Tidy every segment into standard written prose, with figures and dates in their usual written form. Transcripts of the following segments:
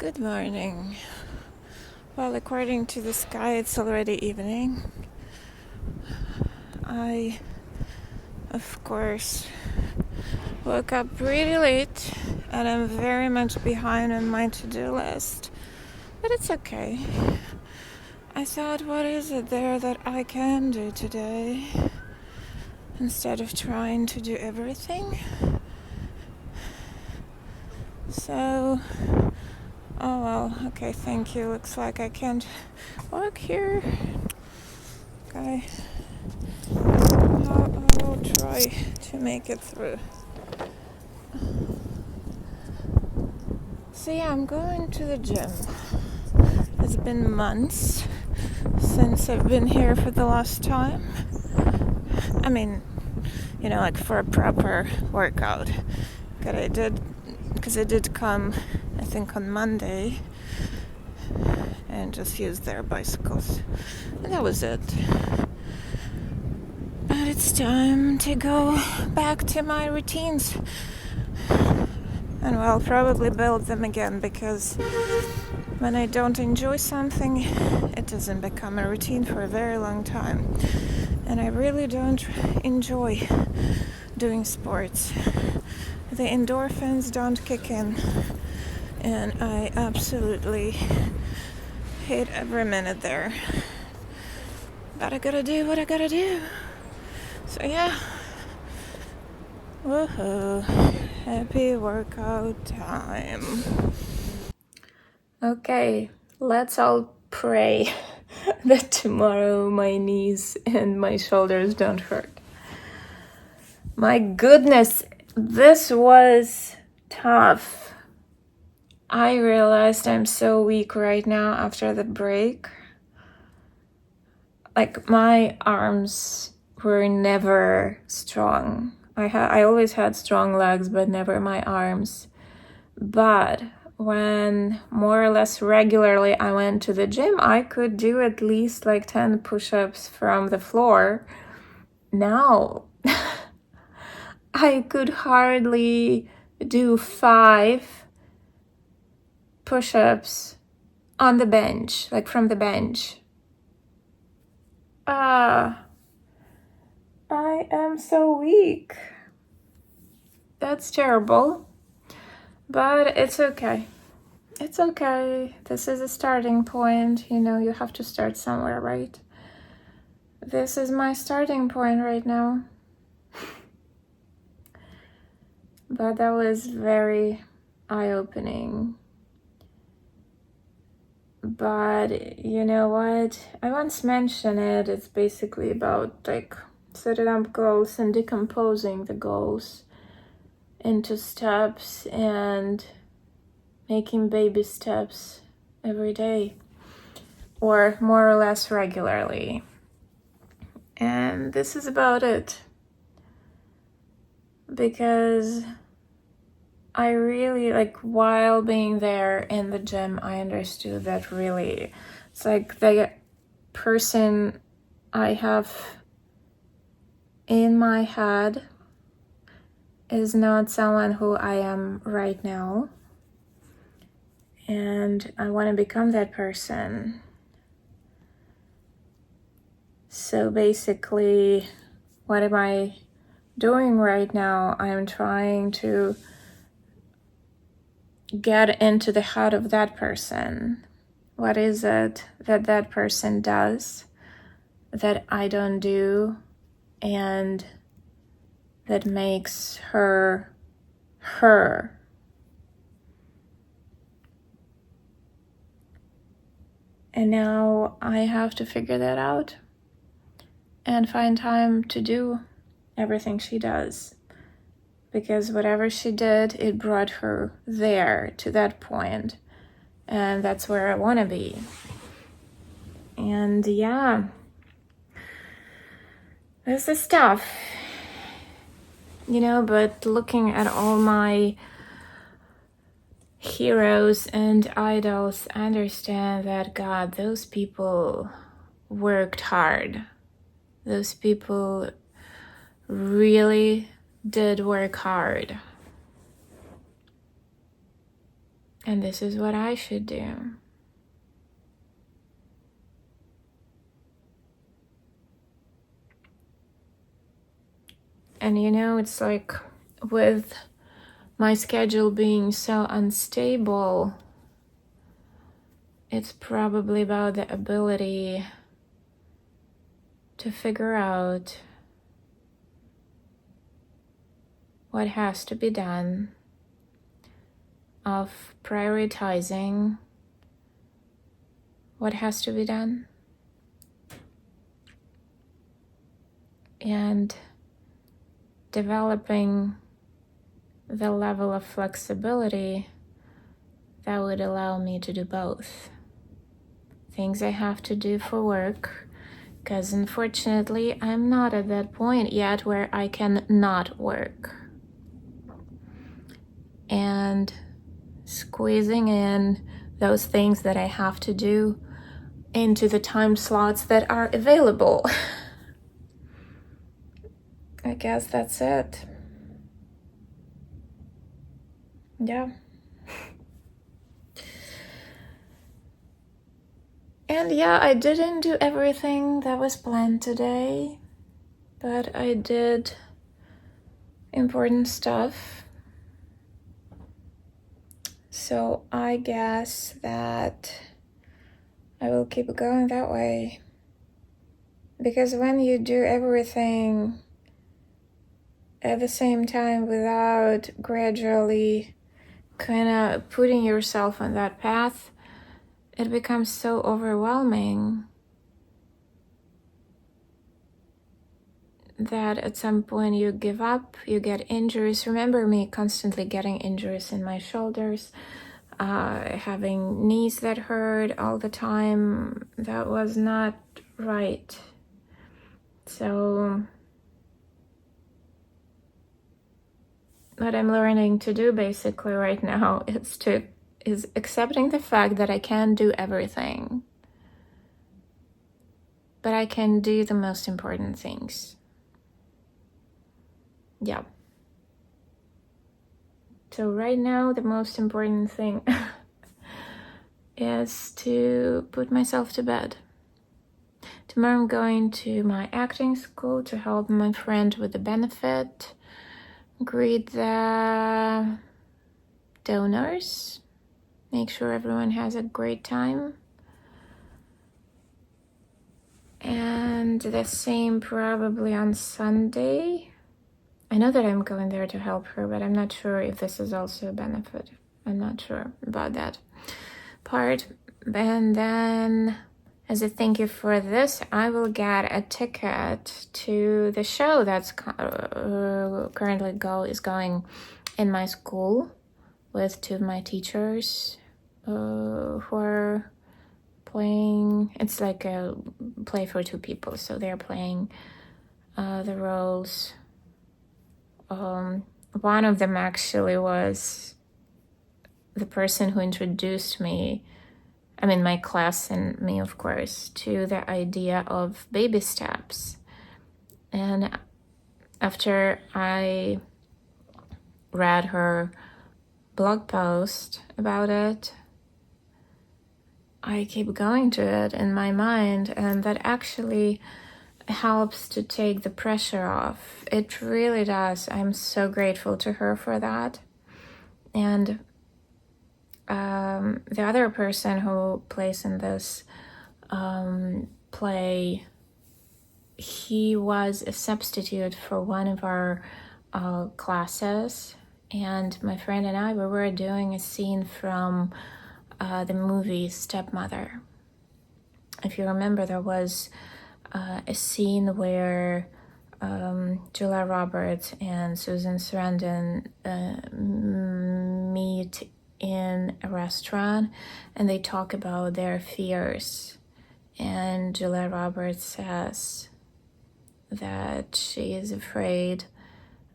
Good morning. Well, according to the sky, it's already evening. I, of course, woke up pretty late and I'm very much behind on my to-do list. But it's okay. I thought, what is it there that I can do today? Instead of trying to do everything. So, oh well, okay, thank you. Looks like I can't walk here. Okay. I will try to make it through. So yeah, I'm going to the gym. It's been months since I've been here for the last time. I mean, like for a proper workout. Because I did come, I think on Monday, and just used their bicycles. And that was it. But it's time to go back to my routines. And I'll probably build them again, because when I don't enjoy something, it doesn't become a routine for a very long time. And I really don't enjoy doing sports. The endorphins don't kick in, and I absolutely hate every minute there. But I gotta do what I gotta do. So yeah. Woohoo. Happy workout time. Okay, let's all pray that tomorrow my knees and my shoulders don't hurt. My goodness, this was tough. I realized I'm so weak right now after the break. Like, my arms were never strong. I always had strong legs, but never my arms. But when more or less regularly I went to the gym, I could do at least like 10 push-ups from the floor. Now, I could hardly do 5 push-ups on the bench, like from the bench. I am so weak. That's terrible. But it's okay. It's okay. This is a starting point. You have to start somewhere, right? This is my starting point right now. But that was very eye-opening. But you know what? I once mentioned it. It's basically about like setting up goals and decomposing the goals into steps and making baby steps every day, or more or less regularly. And this is about it. Because I really, while being there in the gym, I understood that really, it's like the person I have in my head is not someone who I am right now. And I want to become that person. So basically, what am I doing right now? I'm trying to get into the head of that person. What is it that that person does that I don't do, and that makes her her? And now I have to figure that out and find time to do everything she does. Because whatever she did, it brought her there, to that point. And that's where I want to be. And yeah, this is tough. But looking at all my heroes and idols, I understand that, God, those people worked hard. Those people really did work hard. And this is what I should do. And it's like with my schedule being so unstable, it's probably about the ability to figure out what has to be done, of prioritizing what has to be done, and developing the level of flexibility that would allow me to do both. Things I have to do for work, because unfortunately I'm not at that point yet where I can not work. And squeezing in those things that I have to do into the time slots that are available. I guess that's it. Yeah. And yeah, I didn't do everything that was planned today, but I did important stuff. So I guess that I will keep going that way. Because when you do everything at the same time without gradually kind of putting yourself on that path, it becomes so overwhelming that at some point you give up, you get injuries. Remember me constantly getting injuries in my shoulders, having knees that hurt all the time. That was not right. So what I'm learning to do basically right now is accepting the fact that I can't do everything, but I can do the most important things. Yeah. So right now the most important thing is to put myself to bed. Tomorrow I'm going to my acting school to help my friend with the benefit, greet the donors, make sure everyone has a great time. And the same probably on Sunday. I know that I'm going there to help her, but I'm not sure if this is also a benefit. I'm not sure about that part. And then, as a thank you for this, I will get a ticket to the show that's currently is going in my school with two of my teachers who are playing. It's like a play for two people, so they're playing the roles. One of them actually was the person who introduced me, my class and me, of course, to the idea of baby steps. And after I read her blog post about it, I keep going to it in my mind, and that actually helps to take the pressure off. It really does. I'm so grateful to her for that. And the other person who plays in this play, he was a substitute for one of our classes, and my friend and I, we were doing a scene from the movie Stepmother. If you remember, there was a scene where Julia Roberts and Susan Sarandon meet in a restaurant, and they talk about their fears. And Julia Roberts says that she is afraid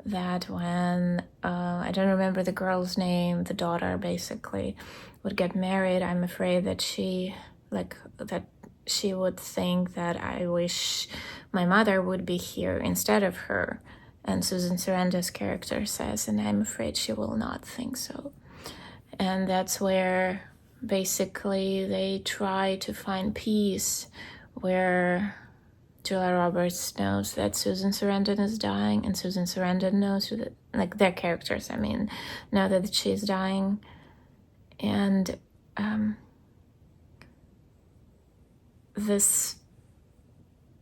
that when, I don't remember the girl's name, the daughter basically, would get married, I'm afraid that she would think that I wish my mother would be here instead of her. And Susan Sarandon's character says, and I'm afraid she will not think so. And that's where basically they try to find peace, where Julia Roberts knows that Susan Sarandon is dying, and Susan Sarandon knows that, like, their characters, I mean, know that she's dying. And this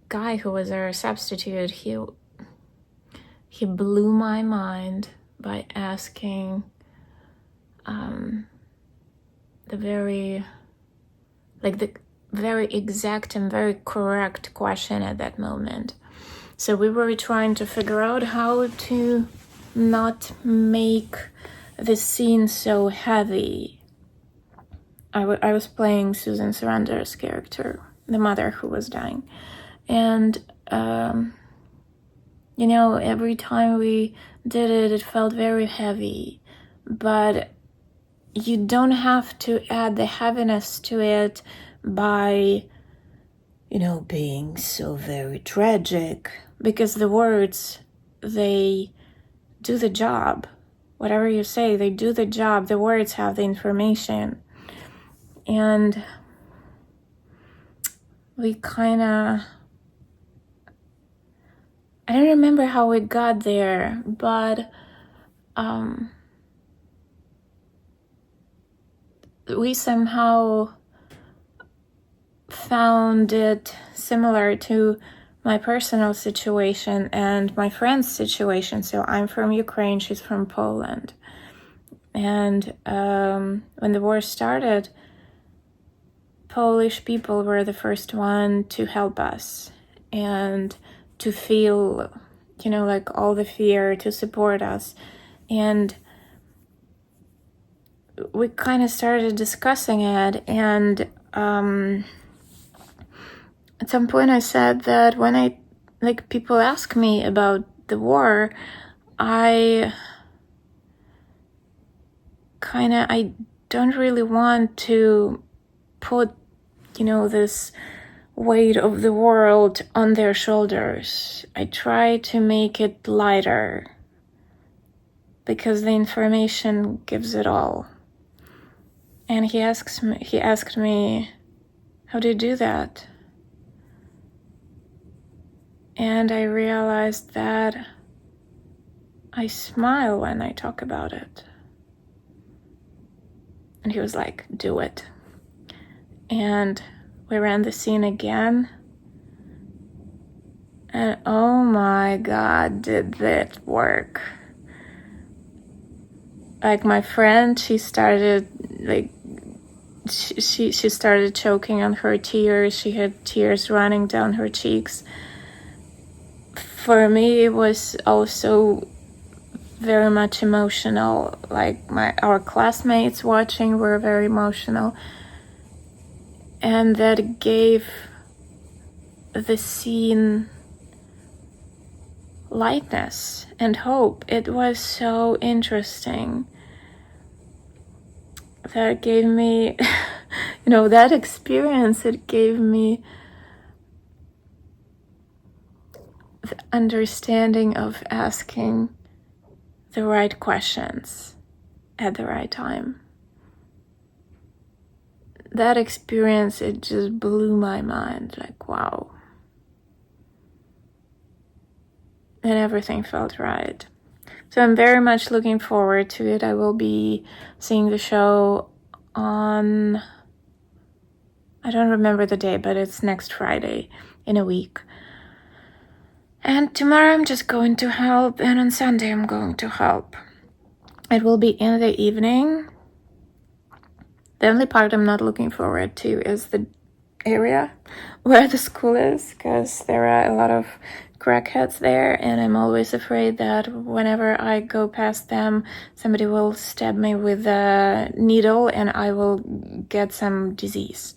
guy who was her substitute, he blew my mind by asking the very exact and very correct question at that moment. So we were trying to figure out how to not make the scene so heavy. I was playing Susan Sarandon's character, the mother who was dying. And, every time we did it, it felt very heavy. But you don't have to add the heaviness to it by, being so very tragic. Because the words, they do the job. Whatever you say, they do the job. The words have the information. And we I don't remember how we got there, but we somehow found it similar to my personal situation and my friend's situation. So I'm from Ukraine, she's from Poland. And when the war started, Polish people were the first one to help us and to feel, all the fear, to support us. And we kind of started discussing it. And at some point I said that when people ask me about the war, I don't really want to put this weight of the world on their shoulders. I try to make it lighter because the information gives it all. And he asked me, how do you do that? And I realized that I smile when I talk about it. And he was like, do it. And we ran the scene again. And oh my God, did that work. My friend, she started she started choking on her tears. She had tears running down her cheeks. For me, it was also very much emotional. Our classmates watching were very emotional. And that gave the scene lightness and hope. It was so interesting. That gave me, that experience, it gave me the understanding of asking the right questions at the right time. That experience, it just blew my mind, wow. And everything felt right. So I'm very much looking forward to it. I will be seeing the show on, I don't remember the day, but it's next Friday in a week. And tomorrow I'm just going to help, and on Sunday I'm going to help. It will be in the evening. The only part I'm not looking forward to is the area where the school is, because there are a lot of crackheads there, and I'm always afraid that whenever I go past them, somebody will stab me with a needle and I will get some disease.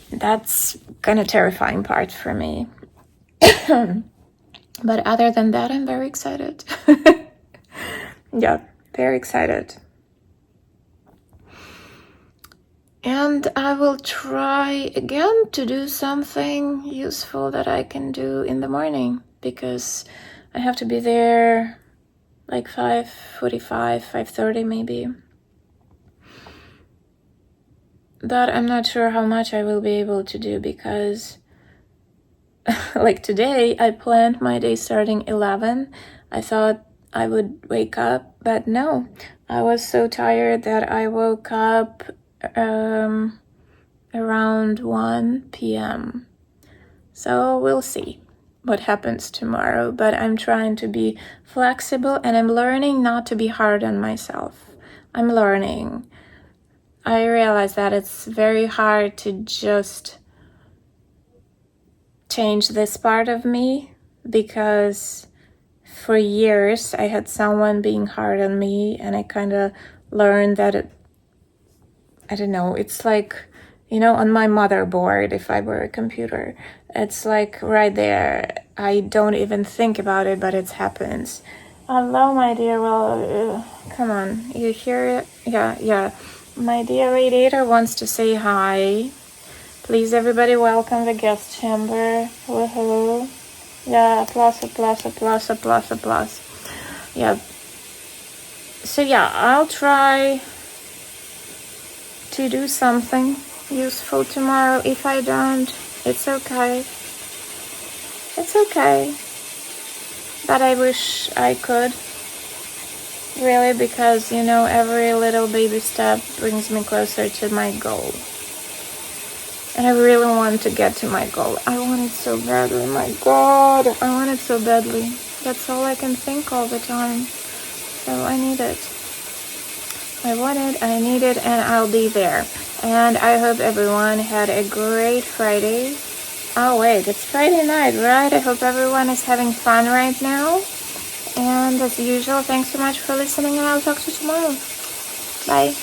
That's kind of terrifying part for me. But other than that, I'm very excited. Yeah, very excited. And I will try again to do something useful that I can do in the morning, because I have to be there 5:45, 5:30 maybe. but I'm not sure how much I will be able to do because like today I planned my day starting 11. I thought I would wake up, but no, I was so tired that I woke up around 1 p.m. So we'll see what happens tomorrow, but I'm trying to be flexible and I'm learning not to be hard on myself. I'm learning. I realize that it's very hard to just change this part of me because for years I had someone being hard on me and I kind of learned that I don't know, it's like, on my motherboard, if I were a computer, it's like right there. I don't even think about it, but it happens. Hello, my dear. Well, come on. You hear it? Yeah. My dear radiator wants to say hi. Please, everybody, welcome the guest chamber. Woohoo. Yeah, applause. Yeah. So yeah, I'll try to do something useful tomorrow. If I don't, it's okay. It's okay. But I wish I could. Really, because, every little baby step brings me closer to my goal. And I really want to get to my goal. I want it so badly. My God, I want it so badly. That's all I can think all the time. So I need it. I want it, I need it, and I'll be there. And I hope everyone had a great Friday. Oh wait, it's Friday night, right? I hope everyone is having fun right now. And as usual, thanks so much for listening, and I'll talk to you tomorrow. Bye.